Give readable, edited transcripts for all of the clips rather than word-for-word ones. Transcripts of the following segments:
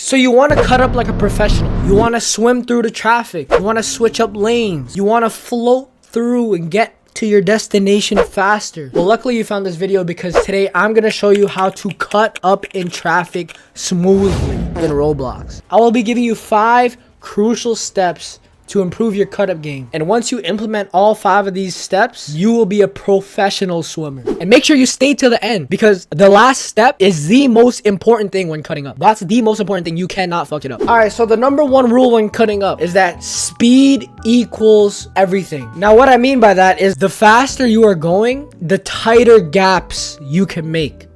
So you want to cut up like a professional. You want to swim through the traffic. You want to switch up lanes. You want to float through and get to your destination faster. Well, luckily you found this video because today I'm going to show you how to cut up in traffic smoothly in Roblox. I will be giving you 5 crucial steps to improve your cut up game. And once you implement all 5 of these steps, you will be a professional swimmer. And make sure you stay till the end because the last step is the most important thing when cutting up. That's the most important thing. You cannot fuck it up. All right, so the number 1 rule when cutting up is that speed equals everything. Now, what I mean by that is the faster you are going, the tighter gaps you can make.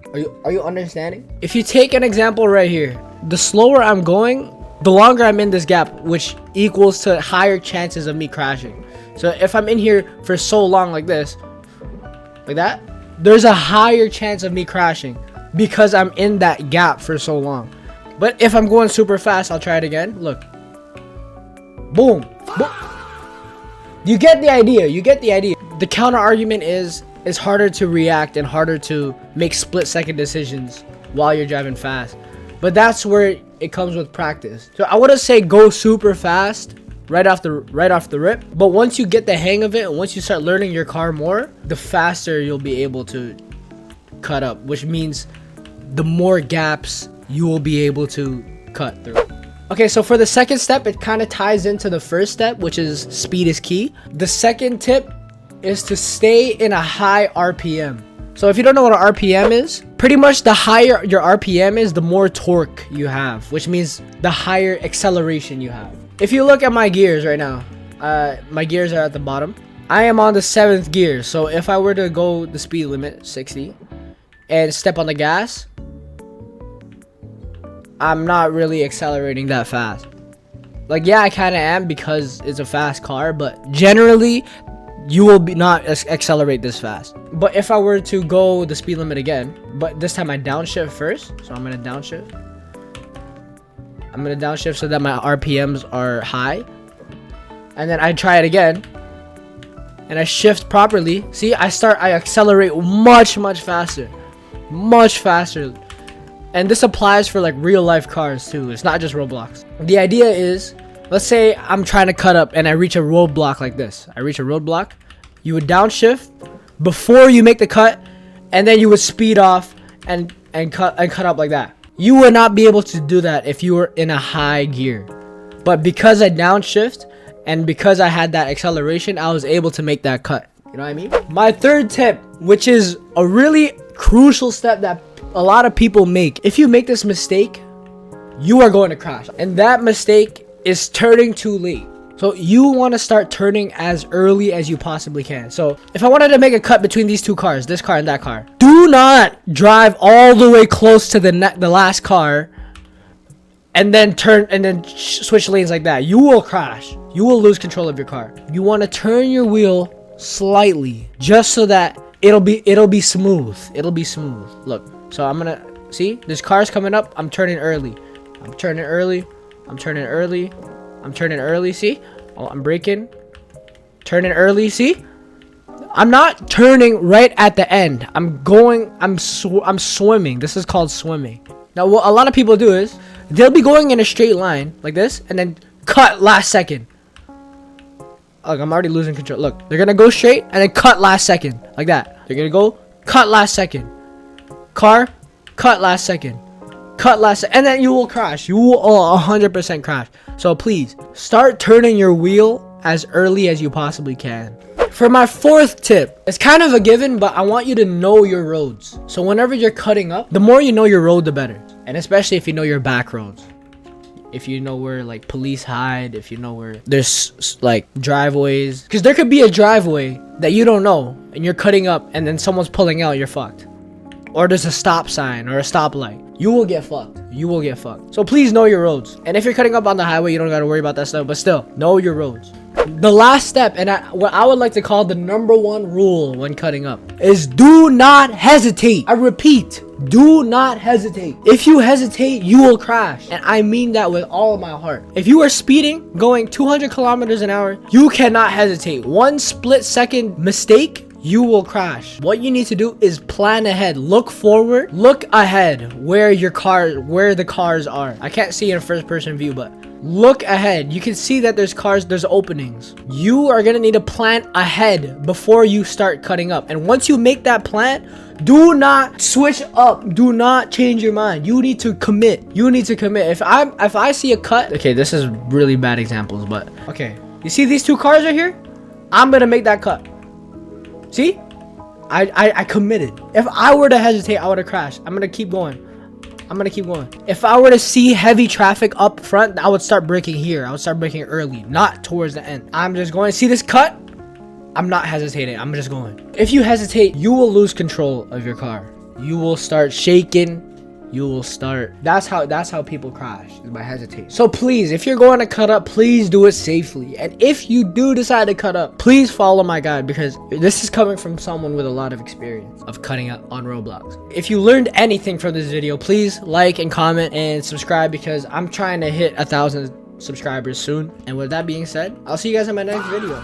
Are you understanding? If you take an example right here, the slower I'm going, the longer I'm in this gap, which equals to higher chances of me crashing. So if I'm in here for so long like this, like that, there's a higher chance of me crashing because I'm in that gap for so long. But if I'm going super fast, I'll try it again. Look. Boom. Boom. You get the idea. You get the idea. The counter argument is it's harder to react and harder to make split-second decisions while you're driving fast. But that's where it comes with practice. So I wouldn't say go super fast right off the rip, but once you get the hang of it and once you start learning your car more, the faster you'll be able to cut up, which means the more gaps you will be able to cut through. Okay, so for the second step, it kind of ties into the first step, which is speed is key. The second tip is to stay in a high RPM. So if you don't know what an RPM is, pretty much the higher your RPM is, the more torque you have, which means the higher acceleration you have. If you look at my gears right now, my gears are at the bottom. I am on the 7th gear. So if I were to go the speed limit, 60, and step on the gas, I'm not really accelerating that fast. Like, yeah, I kind of am because it's a fast car, but generally, you will not accelerate this fast. But if I were to go the speed limit again, but this time I downshift first, so I'm gonna downshift. I'm gonna downshift so that my RPMs are high, and then I try it again, and I shift properly. See, I accelerate much faster, and this applies for like real life cars too. It's not just Roblox. The idea is, let's say I'm trying to cut up and I reach a roadblock like this. I reach a roadblock. You would downshift before you make the cut, and then you would speed off and cut up like that. You would not be able to do that if you were in a high gear. But because I downshift and because I had that acceleration, I was able to make that cut. You know what I mean? My third tip, which is a really crucial step that a lot of people make. If you make this mistake, you are going to crash. And that mistake is turning too late. So you want to start turning as early as you possibly can. So if I wanted to make a cut between these two cars, this car and that car, do not drive all the way close to the last car and then turn and then switch lanes like that. You will crash. You will lose control of your car. You want to turn your wheel slightly just so that it'll be smooth. It'll be smooth. Look. So I'm gonna see this car's coming up. I'm turning early. I'm turning early. I'm turning early. I'm turning early. See? Oh, I'm braking. Turning early. See? I'm not turning right at the end. I'm swimming. This is called swimming. Now, what a lot of people do is they'll be going in a straight line like this and then cut last second. Look, I'm already losing control. Look, they're gonna go straight and then cut last second like that. They're gonna go cut last second. Car, cut last second. Cut last, and then you will crash. You will 100% crash. So please start turning your wheel as early as you possibly can. For my 4th tip, it's kind of a given, but I want you to know your roads. So whenever you're cutting up, the more you know your road, the better. And especially if you know your back roads. If you know where like police hide, if you know where there's like driveways, because there could be a driveway that you don't know and you're cutting up and then someone's pulling out, you're fucked. Or there's a stop sign or a stoplight. You will get fucked. You will get fucked. So please know your roads. And if you're cutting up on the highway, you don't gotta worry about that stuff, but still, know your roads. The last step, and what I would like to call the number 1 rule when cutting up, is do not hesitate. I repeat, do not hesitate. If you hesitate, you will crash. And I mean that with all of my heart. If you are speeding, going 200 kilometers an hour, you cannot hesitate. One split second mistake, you will crash. What you need to do is plan ahead. Look forward. Look ahead where the cars are. I can't see in a first person view, but look ahead. You can see that there's cars, there's openings. You are gonna need to plan ahead before you start cutting up. And once you make that plan, do not switch up. Do not change your mind. You need to commit. You need to commit. If I see a cut, okay, this is really bad examples, but okay. You see these two cars right here? I'm gonna make that cut. See? I committed. If I were to hesitate, I would have crashed. I'm gonna keep going. I'm gonna keep going. If I were to see heavy traffic up front, I would start braking here. I would start braking early, not towards the end. I'm just going. See this cut? I'm not hesitating. I'm just going. If you hesitate, you will lose control of your car. You will start shaking. You will start. That's how people crash, is by hesitating. So please, if you're going to cut up, please do it safely. And if you do decide to cut up, please follow my guide, because this is coming from someone with a lot of experience of cutting up on Roblox. If you learned anything from this video, please like and comment and subscribe, because I'm trying to hit 1,000 subscribers soon. And with that being said, I'll see you guys in my next video.